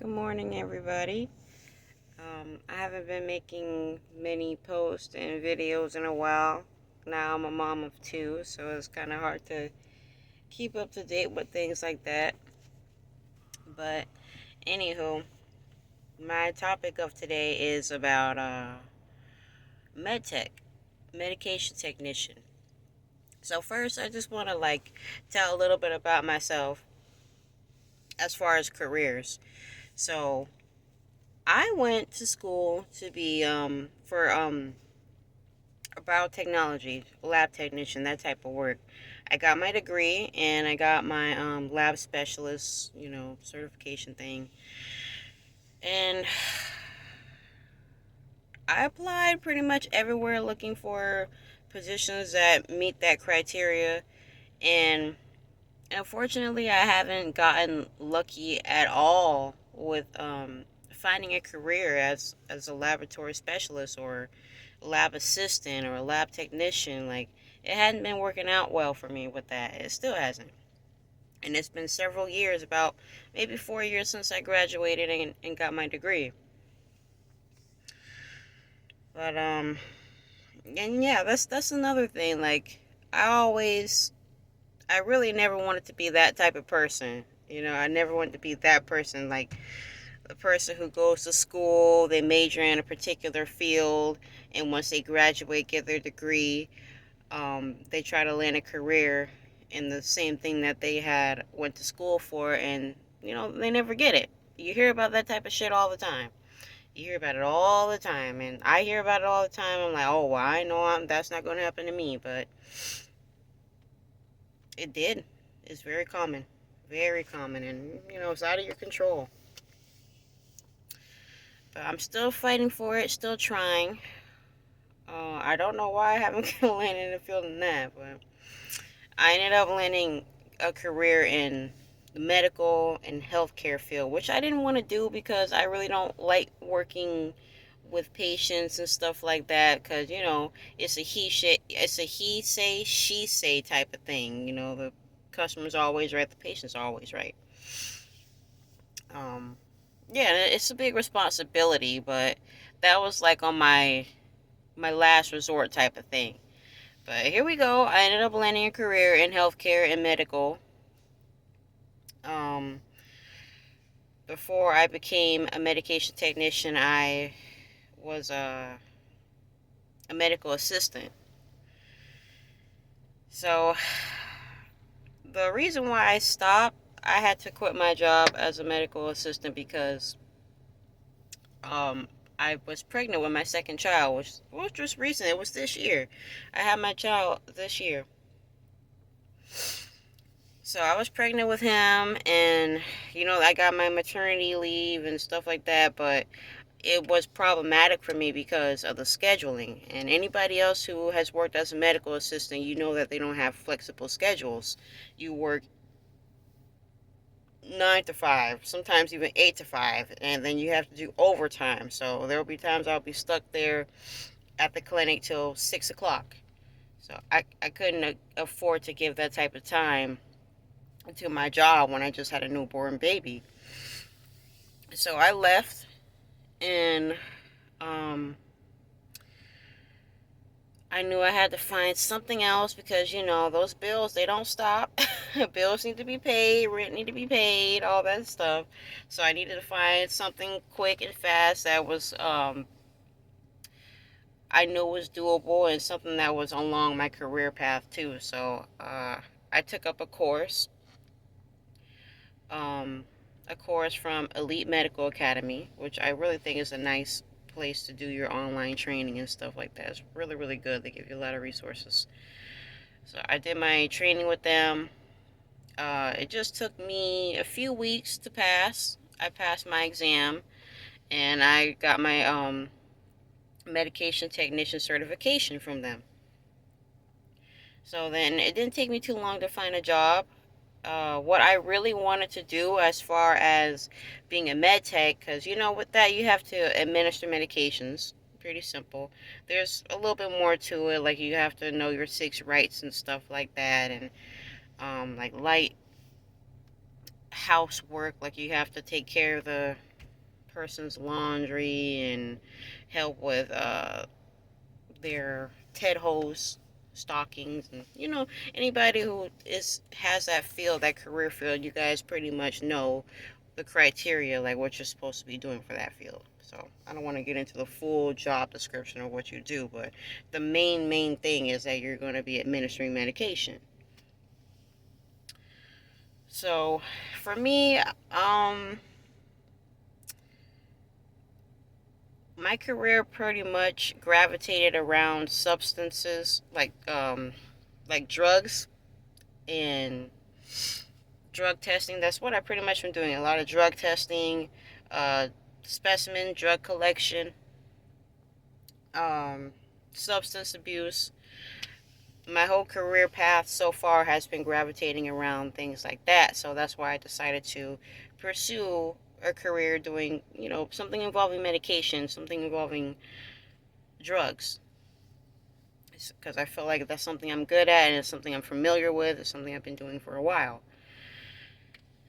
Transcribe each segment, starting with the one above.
Good morning, everybody. I haven't been making many posts and videos in a while. Now I'm a mom of two, so it's kind of hard to keep up to date with things like that. But, anywho, my topic of today is about medtech, medication technician. So, first, I just want to tell a little bit about myself as far as careers. So, I went to school to be for biotechnology, lab technician, that type of work. I got my degree and I got my lab specialist, certification thing. And I applied pretty much everywhere looking for positions that meet that criteria. And unfortunately, I haven't gotten lucky at all with finding a career as a laboratory specialist or lab assistant or a lab technician. Like, it hadn't been working out well for me with that. It still hasn't. And it's been several years, about maybe 4 years since I graduated and got my degree. But and yeah, that's another thing. Like, I really never wanted to be that type of person. I never wanted to be that person, like the person who goes to school, they major in a particular field, and once they graduate, get their degree, they try to land a career in the same thing that they had went to school for, and they never get it. You hear about that type of shit all the time. You hear about it all the time, and I hear about it all the time. I'm like, oh, well, I know that's not going to happen to me, but it did. It's very common, and it's out of your control. But I'm still fighting for it, still trying. I don't know why I haven't landed in the field in that, but I ended up landing a career in the medical and healthcare field, which I didn't want to do because I really don't like working with patients and stuff like that. Because it's a he say she say type of thing. The customer's always right, the patient's always right. Um, yeah, it's a big responsibility, but that was like on my last resort type of thing. But here we go. I ended up landing a career in healthcare and medical. Um, Before I became a medication technician, I was a medical assistant. So the reason why I stopped, I had to quit my job as a medical assistant because um, I was pregnant with my second child, which was just recent. It was this year. I had my child this year. So I was pregnant with him, and I got my maternity leave and stuff like that, but it was problematic for me because of the scheduling. And anybody else who has worked as a medical assistant, you know that they don't have flexible schedules. You work 9 to 5, sometimes even 8 to 5, and then you have to do overtime. So there will be times I'll be stuck there at the clinic till 6 o'clock. So I couldn't afford to give that type of time to my job when I just had a newborn baby. So I left, and um, I knew I had to find something else because those bills, they don't stop. Bills need to be paid, rent need to be paid, all that stuff. So I needed to find something quick and fast that was I knew was doable and something that was along my career path too. So I took up um, a course from Elite Medical Academy, which I really think is a nice place to do your online training and stuff like that. It's really, really good. They give you a lot of resources. So I did my training with them. It just took me a few weeks to pass. I passed my exam, and I got my medication technician certification from them. So then it didn't take me too long to find a job. What I really wanted to do as far as being a med tech, because with that you have to administer medications. Pretty simple. There's a little bit more to it, like you have to know your six rights and stuff like that, and like light housework, like you have to take care of the person's laundry and help with their Ted hose stockings, and anybody who has that field, that career field. You guys pretty much know the criteria, like what you're supposed to be doing for that field. So I don't want to get into the full job description of what you do, but the main thing is that you're going to be administering medication. So for me, my career pretty much gravitated around substances like drugs and drug testing. That's what I pretty much been doing. A lot of drug testing, uh, specimen drug collection, um, substance abuse. My whole career path so far has been gravitating around things like that. So that's why I decided to pursue a career doing, something involving medication, something involving drugs. Because I feel like that's something I'm good at and it's something I'm familiar with. It's something I've been doing for a while.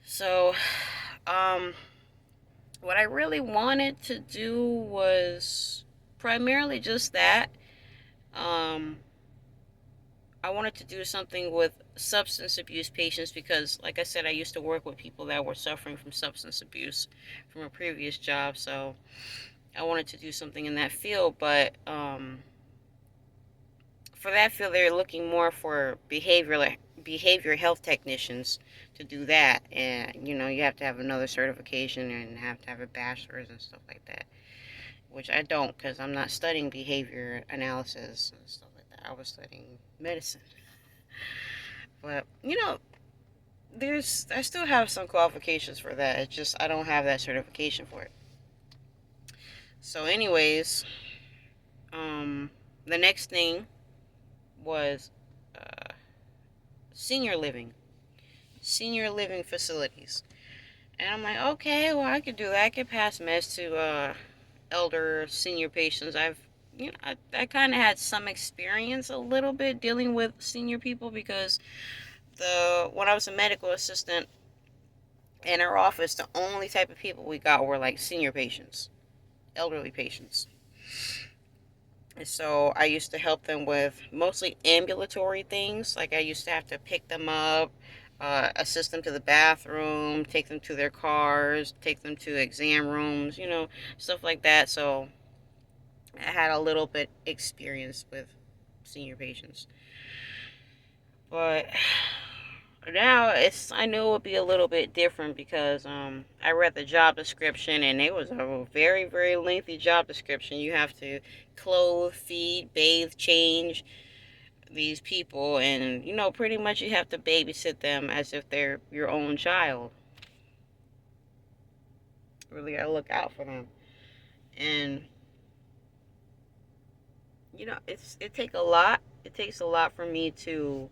So, um, what I really wanted to do was primarily just that. Um, I wanted to do something with substance abuse patients because, like I said, I used to work with people that were suffering from substance abuse from a previous job. So I wanted to do something in that field, but for that field, they're looking more for behavior health technicians to do that, and you have to have another certification and have to have a bachelor's and stuff like that, which I don't because I'm not studying behavior analysis and stuff like that. I was studying medicine, but I still have some qualifications for that. It's just I don't have that certification for it. So, anyways, um, the next thing was uh, senior living, senior living facilities. And I'm like, okay, well, I could do that. I could pass meds to elder senior patients. I kind of had some experience a little bit dealing with senior people because when I was a medical assistant in our office, the only type of people we got were like senior patients, elderly patients. And so I used to help them with mostly ambulatory things. Like I used to have to pick them up, assist them to the bathroom, take them to their cars, take them to exam rooms, stuff like that. So I had a little bit experience with senior patients. But now I know it would be a little bit different because I read the job description and it was a very, very lengthy job description. You have to clothe, feed, bathe, change these people, and pretty much you have to babysit them as if they're your own child. Really gotta look out for them. And it takes a lot for me to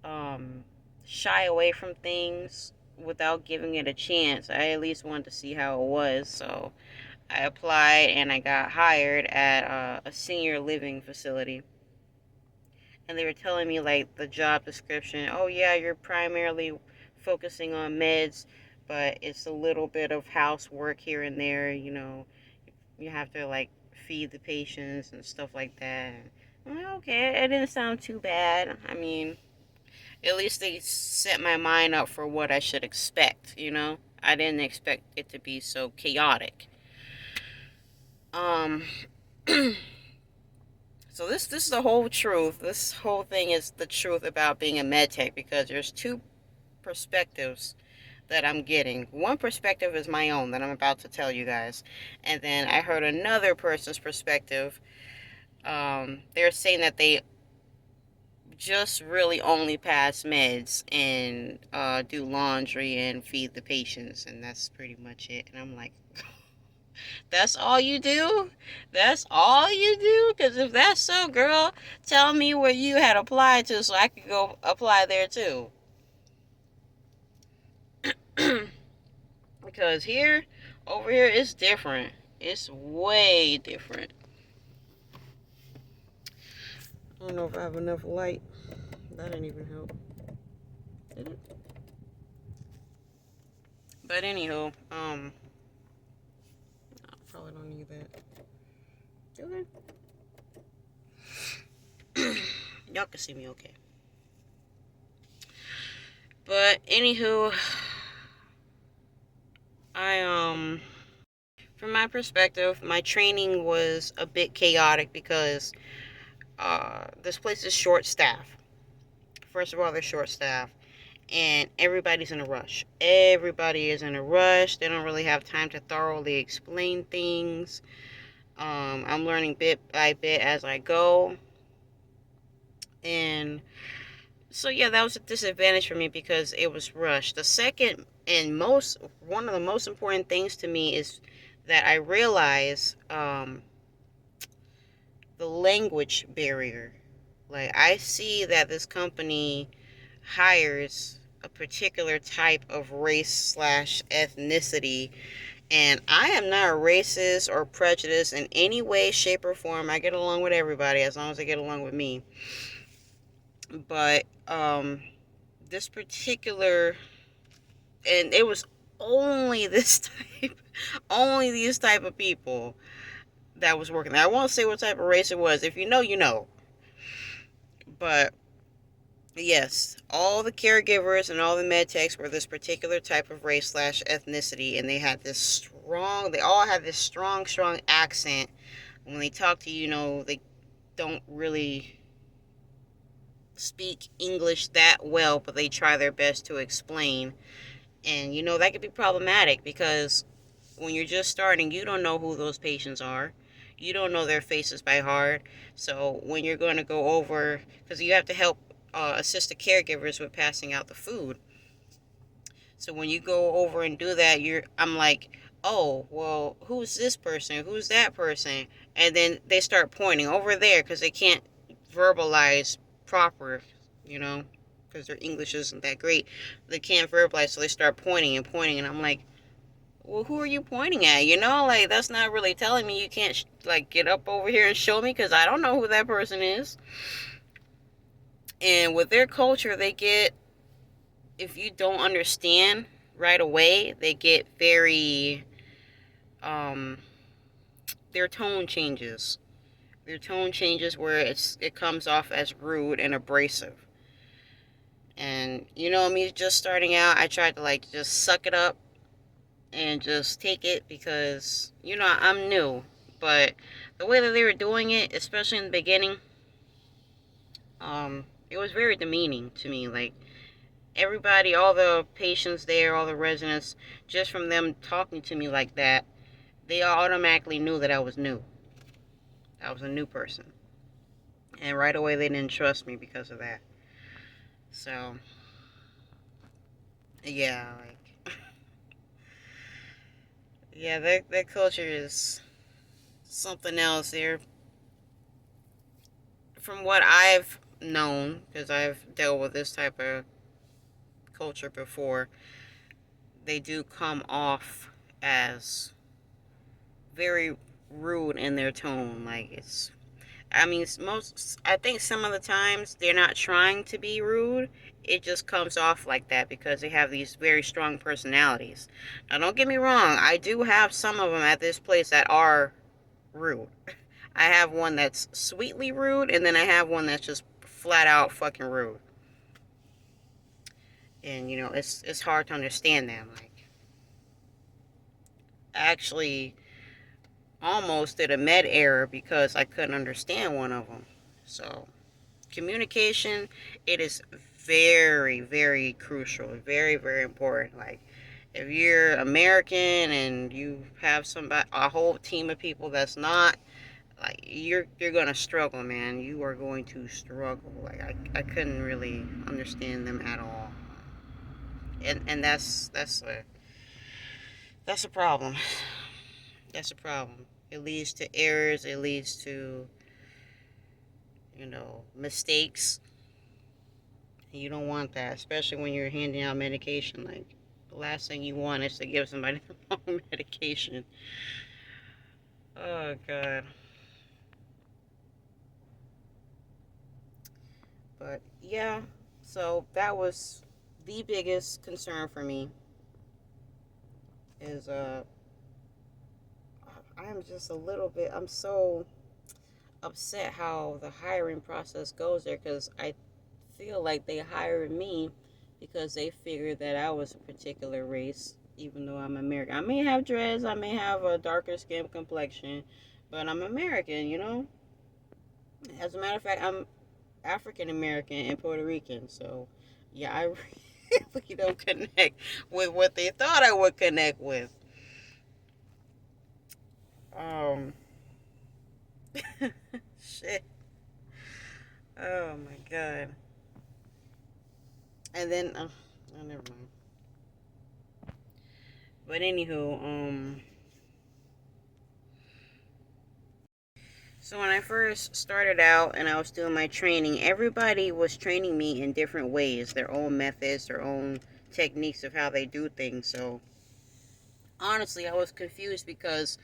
um shy away from things without giving it a chance. I at least wanted to see how it was, so I applied and I got hired at a senior living facility. And they were telling me like the job description, oh yeah, you're primarily focusing on meds, but it's a little bit of housework here and there. You have to like feed the patients and stuff like that. And I'm like, okay, it didn't sound too bad. I mean, at least they set my mind up for what I should expect. I didn't expect it to be so chaotic. Um, so this is the whole truth. This whole thing is the truth about being a med tech because there's two perspectives that I'm getting. One perspective is my own that I'm about to tell you guys, and then I heard another person's perspective. They're saying that they just really only pass meds and do laundry and feed the patients, and that's pretty much it. And I'm like, that's all you do? That's all you do? Because if that's so, girl, tell me where you had applied to so I could go apply there too. Because over here, it's different. It's way different. I don't know if I have enough light. That didn't even help. Did it? But anywho, probably don't need that. Okay. Y'all can see me okay. But anywho, from my perspective, my training was a bit chaotic because this place is short staffed. First of all, they're short staffed, and everybody's in a rush. Everybody is in a rush. They don't really have time to thoroughly explain things. I'm learning bit by bit as I go, and so yeah, that was a disadvantage for me because it was rushed. The second and one of the most important things to me is that I realize the language barrier. Like, I see that this company hires a particular type of race slash ethnicity, and I am not racist or prejudiced in any way, shape, or form. I get along with everybody as long as they get along with me. But this particular, and it was only this type, only these type of people that was working there. I won't say what type of race it was. If you know, you know. But yes, all the caregivers and all the med techs were this particular type of race slash ethnicity, and they all had this strong accent. When they talk to you, they don't really speak English that well, but they try their best to explain. And that could be problematic because when you're just starting, you don't know who those patients are. You don't know their faces by heart. So when you're going to go over, because you have to help assist the caregivers with passing out the food. So when you go over and do that, I'm like, oh, well, who's this person? Who's that person? And then they start pointing over there because they can't verbalize proper, because their English isn't that great. They can't verbalize, so they start pointing and pointing, and I'm like, well, who are you pointing at? Like, that's not really telling me. You can't, get up over here and show me because I don't know who that person is. And with their culture, if you don't understand right away, they get very, their tone changes. Their tone changes where it comes off as rude and abrasive. And, me just starting out, I tried to, just suck it up and just take it because, I'm new. But the way that they were doing it, especially in the beginning, it was very demeaning to me. Like, everybody, all the patients there, all the residents, just from them talking to me like that, they automatically knew that I was new. I was a new person. And right away they didn't trust me because of that. So, yeah, yeah, that culture is something else. From what I've known, because I've dealt with this type of culture before, they do come off as very rude in their tone. I think some of the times they're not trying to be rude. It just comes off like that because they have these very strong personalities. Now, don't get me wrong. I do have some of them at this place that are rude. I have one that's sweetly rude, and then I have one that's just flat out fucking rude. And, it's hard to understand them. I actually almost did a med error because I couldn't understand one of them. So, communication, it is very, very crucial, very, very important. Like, if you're American and you have a whole team of people that's not, you're gonna struggle, man. You are going to struggle. I couldn't really understand them at all, and that's a problem. That's a problem. It leads to errors. It leads to mistakes. You don't want that, especially when you're handing out medication. Like, the last thing you want is to give somebody the wrong medication. Oh, God. But, yeah, so that was the biggest concern for me is, I'm just a little bit, I'm so upset how the hiring process goes there, because I feel like they hired me because they figured that I was a particular race, even though I'm American. I may have dreads, I may have a darker skin complexion, but I'm American, you know? As a matter of fact, I'm African American and Puerto Rican, so yeah, I really don't connect with what they thought I would connect with. Um, shit. Oh my god. And then, oh, never mind. But anywho, so when I first started out and I was doing my training, everybody was training me in different ways, their own methods, their own techniques of how they do things. So honestly, I was confused because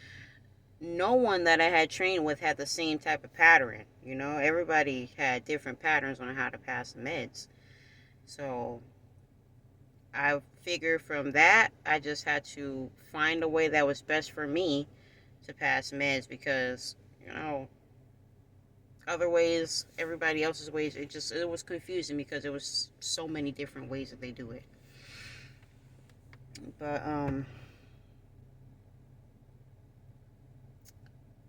no one that I had trained with had the same type of pattern. You know, everybody had different patterns on how to pass the meds. So I figured from that, I just had to find a way that was best for me to pass meds, because, you know, other ways, everybody else's ways, it was confusing because there was so many different ways that they do it. But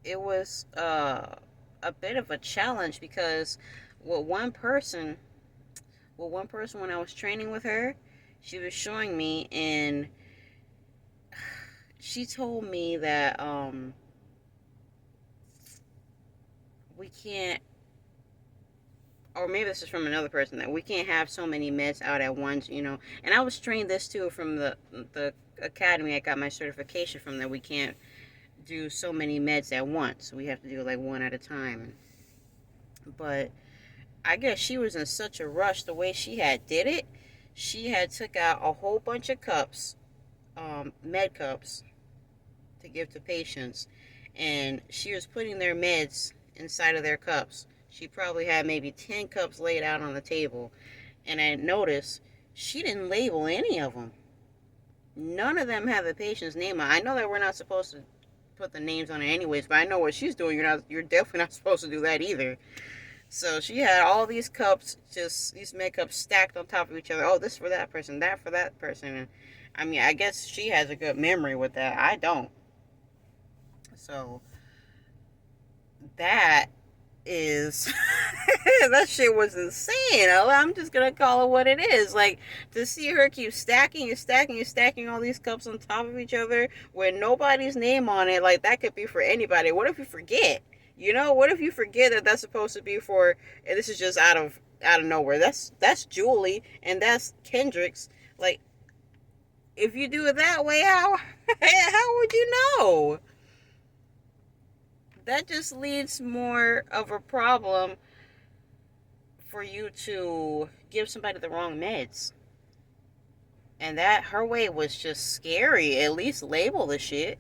it was a bit of a challenge because with one person, when I was training with her, she was showing me, and she told me that we can't, or maybe this is from another person, that we can't have so many meds out at once, you know. And I was trained this too from the academy. I got my certification from that. We can't do so many meds at once. We have to do like one at a time. But I guess she was in such a rush. The way she had did it, she had took out a whole bunch of cups, med cups, to give to patients, and she was putting their meds inside of their cups. She probably had maybe 10 cups laid out on the table, and I noticed she didn't label any of them. None of them have the patient's name on. I know that we're not supposed to put the names on it anyways, but I know what she's doing. You're definitely not supposed to do that either. So she had all these cups, just these med cups stacked on top of each other. Oh, this for that person, that for that person. And I mean, I guess she has a good memory with that. I don't. So that is that shit was insane. I'm just gonna call it what it is. Like, to see her keep stacking and stacking and stacking all these cups on top of each other with nobody's name on it, like that could be for anybody. What if you forget? You know, what if you forget that that's supposed to be for, and this is just out of nowhere. That's Julie and that's Kendrick's. Like, if you do it that way, how would you know? That just leads more of a problem for you to give somebody the wrong meds. And that, her way was just scary. At least label the shit.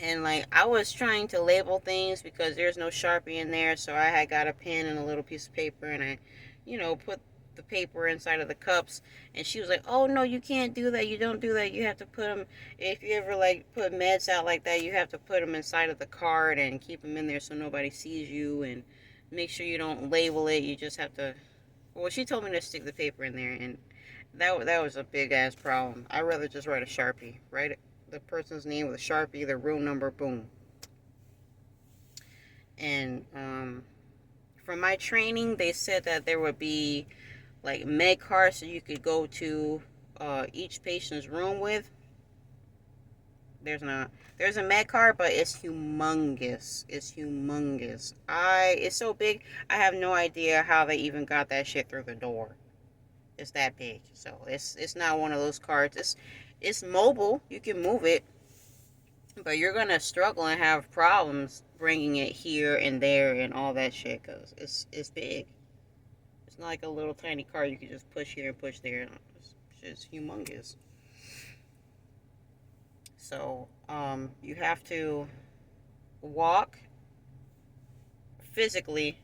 And like, I was trying to label things because there's no Sharpie in there, so I had got a pen and a little piece of paper, and I, put the paper inside of the cups. And she was like, "Oh no, you can't do that. You don't do that. You have to put them. If you ever like put meds out like that, you have to put them inside of the card and keep them in there so nobody sees you, and make sure you don't label it. You just have to." Well, she told me to stick the paper in there, and that was a big ass problem. I'd rather just write a Sharpie, write the person's name with a Sharpie, their room number, boom. And from my training, they said that there would be like med cards that you could go to each patient's room with. There's not. There's a med card, but it's humongous. It's humongous. It's so big. I have no idea how they even got that shit through the door. It's that big. So it's not one of those cards. It's mobile. You can move it, but you're gonna struggle and have problems bringing it here and there and all that shit, because it's big. It's not like a little tiny car you can just push here and push there. It's just humongous. So you have to walk physically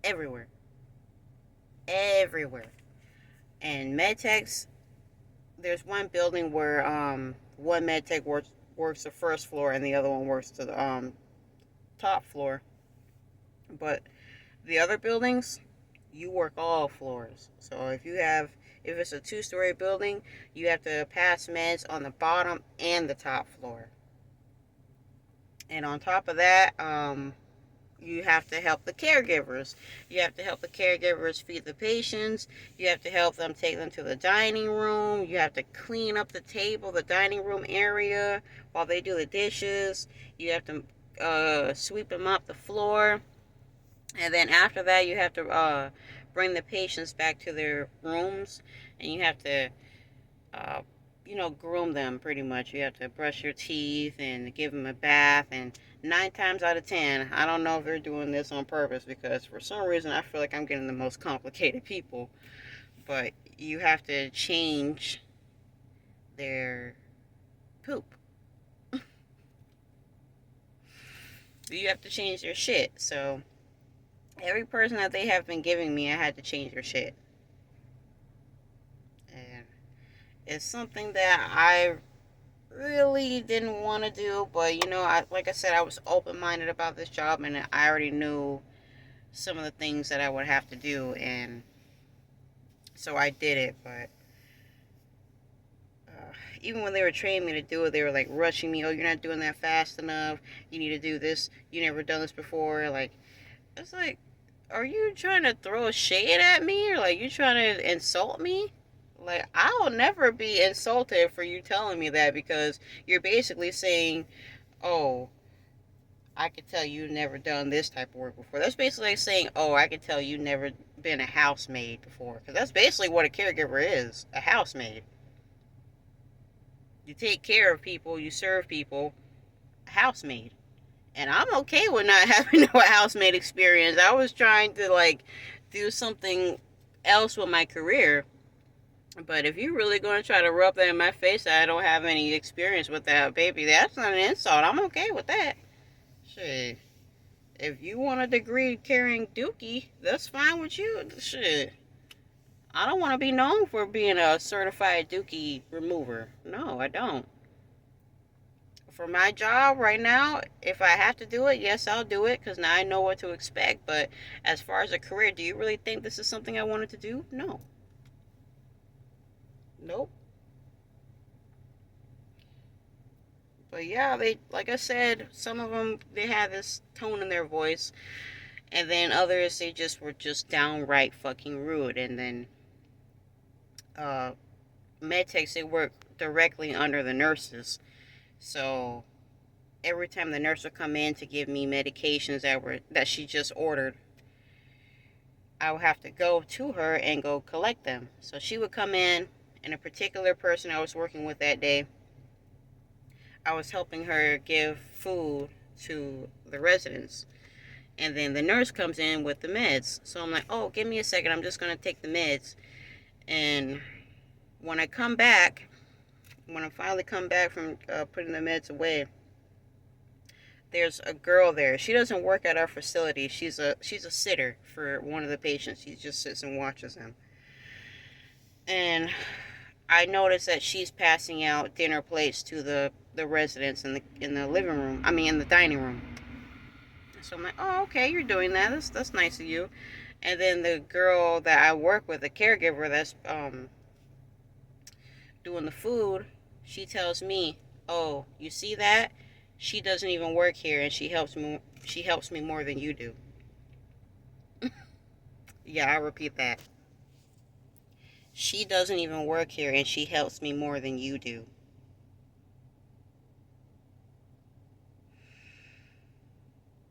everywhere, everywhere. And medtechs, there's one building where one medtech works the first floor and the other one works the top floor. But the other buildings, you work all floors. So if it's a 2-story building, you have to pass meds on the bottom and the top floor. And on top of that, you have to help the caregivers. You have to help the caregivers feed the patients. You have to help them take them to the dining room. You have to clean up the table, the dining room area while they do the dishes. You have to sweep them up the floor. And then after that, you have to bring the patients back to their rooms, and you have to, uh, groom them pretty much. You have to brush your teeth and give them a bath. And 9 times out of 10, I don't know if they're doing this on purpose because for some reason I feel like I'm getting the most complicated people. But you have to change their poop. You have to change their shit. So every person that they have been giving me, I had to change their shit. And it's something that I really didn't want to do, but like I said, I was open-minded about this job, and I already knew some of the things that I would have to do, and so I did it. But even when they were training me to do it, they were like rushing me. Oh, you're not doing that fast enough. You need to do this. You never done this before. Like, it's like, are you trying to throw shade at me, or like you trying to insult me? Like, I'll never be insulted for you telling me that, because you're basically saying, oh, I could tell you never done this type of work before. That's basically like saying, oh, I could tell you never been a housemaid before. Because that's basically what a caregiver is, a housemaid. You take care of people, you serve people, a housemaid. And I'm okay with not having no housemaid experience. I was trying to, like, do something else with my career. But if you're really going to try to rub that in my face that I don't have any experience with that, baby, that's not an insult. I'm okay with that. Shit. If you want a degree carrying dookie, that's fine with you. Shit. I don't want to be known for being a certified dookie remover. No, I don't. For my job right now, if I have to do it, yes, I'll do it because now I know what to expect. But as far as a career, do you really think this is something I wanted to do? No. Nope. But yeah, they, like I said, some of them, they had this tone in their voice, and then others, they just were just downright fucking rude. And then uh, med techs, they work directly under the nurses, so every time the nurse would come in to give me medications that she just ordered, I would have to go to her and go collect them. So she would come in, and a particular person I was working with that day, I was helping her give food to the residents. And then the nurse comes in with the meds. So I'm like, oh, give me a second. I'm just going to take the meds. And when I finally come back from putting the meds away, there's a girl there. She doesn't work at our facility. She's a sitter for one of the patients. She just sits and watches them. And I noticed that she's passing out dinner plates to the residents in the living room. I mean, in the dining room. So I'm like, oh, okay, you're doing that. That's nice of you. And then the girl that I work with, the caregiver that's doing the food, she tells me, oh, you see that? She doesn't even work here, and she helps me. She helps me more than you do. Yeah, I repeat that. She doesn't even work here, and she helps me more than you do.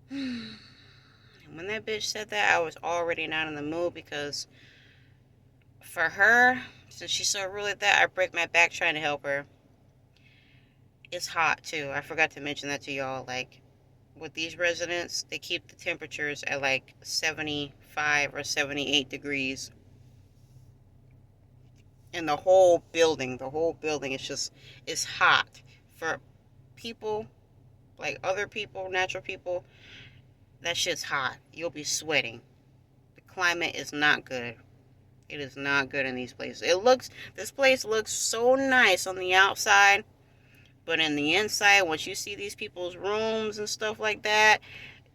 When that bitch said that, I was already not in the mood, because for her, since she's so rude at that, I break my back trying to help her. It's hot too. I forgot to mention that to y'all. Like, with these residents, they keep the temperatures at like 75 or 78 degrees. And the whole building is just, it's hot. For people, like other people, natural people, that shit's hot. You'll be sweating. The climate is not good. It is not good in these places. This place looks so nice on the outside, But in the inside, once you see these people's rooms and stuff like that,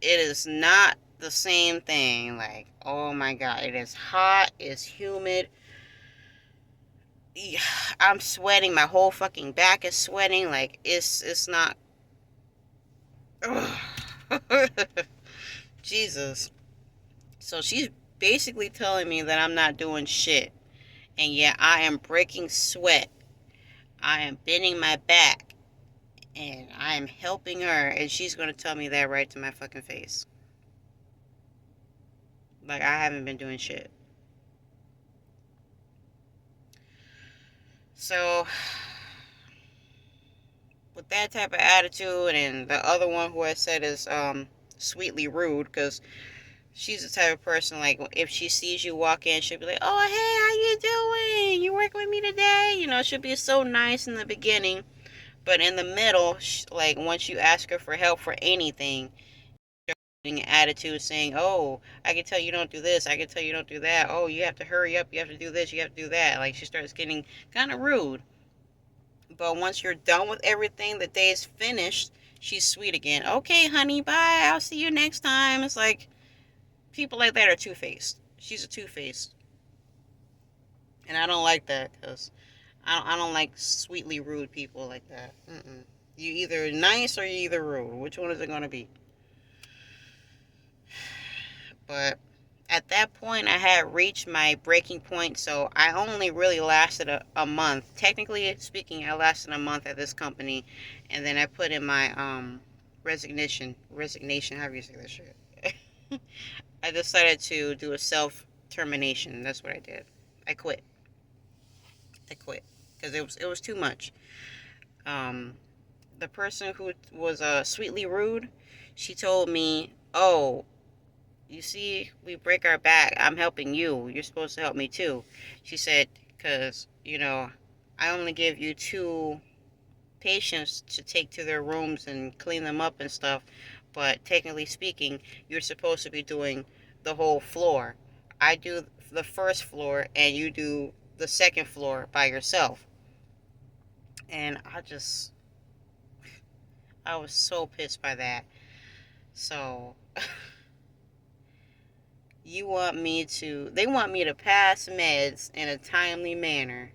it is not the same thing. Like, oh my God, it is hot, it's humid. I'm sweating. My whole fucking back is sweating. Like, it's not. Jesus. So she's basically telling me that I'm not doing shit. And yet I am breaking sweat. I am bending my back. And I am helping her. And she's going to tell me that right to my fucking face. Like, I haven't been doing shit. So, with that type of attitude, and the other one who I said is sweetly rude, because she's the type of person, like, if she sees you walk in, she'll be like, oh, hey, how you doing? You working with me today? You know, she'll be so nice in the beginning. But in the middle, like, once you ask her for help for anything, an attitude saying, oh, I can tell you don't do this, I can tell you don't do that, oh, you have to hurry up, you have to do this, you have to do that. Like, she starts getting kind of rude. But once you're done with everything, the day is finished, she's sweet again. Okay, honey, bye, I'll see you next time. It's like, people like that are two-faced. She's a two-faced. And I don't like that, because I don't like sweetly rude people like that. Mm-mm. You either nice or you either rude. Which one is it going to be? But at that point, I had reached my breaking point, so I only really lasted a month. Technically speaking, I lasted a month at this company, and then I put in my resignation, however you say that shit. I decided to do a self-termination. That's what I did. I quit. Because it was too much. Um, the person who was sweetly rude, she told me, oh, you see, we break our back. I'm helping you. You're supposed to help me too. She said, because, I only give you 2 patients to take to their rooms and clean them up and stuff. But technically speaking, you're supposed to be doing the whole floor. I do the first floor and you do the second floor by yourself. And I was so pissed by that. So, they want me to pass meds in a timely manner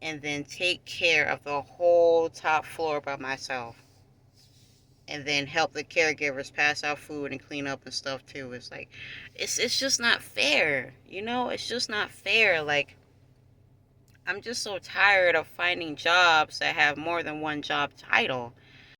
and then take care of the whole top floor by myself. And then help the caregivers pass out food and clean up and stuff too. It's like, it's just not fair. It's just not fair. Like, I'm just so tired of finding jobs that have more than one job title.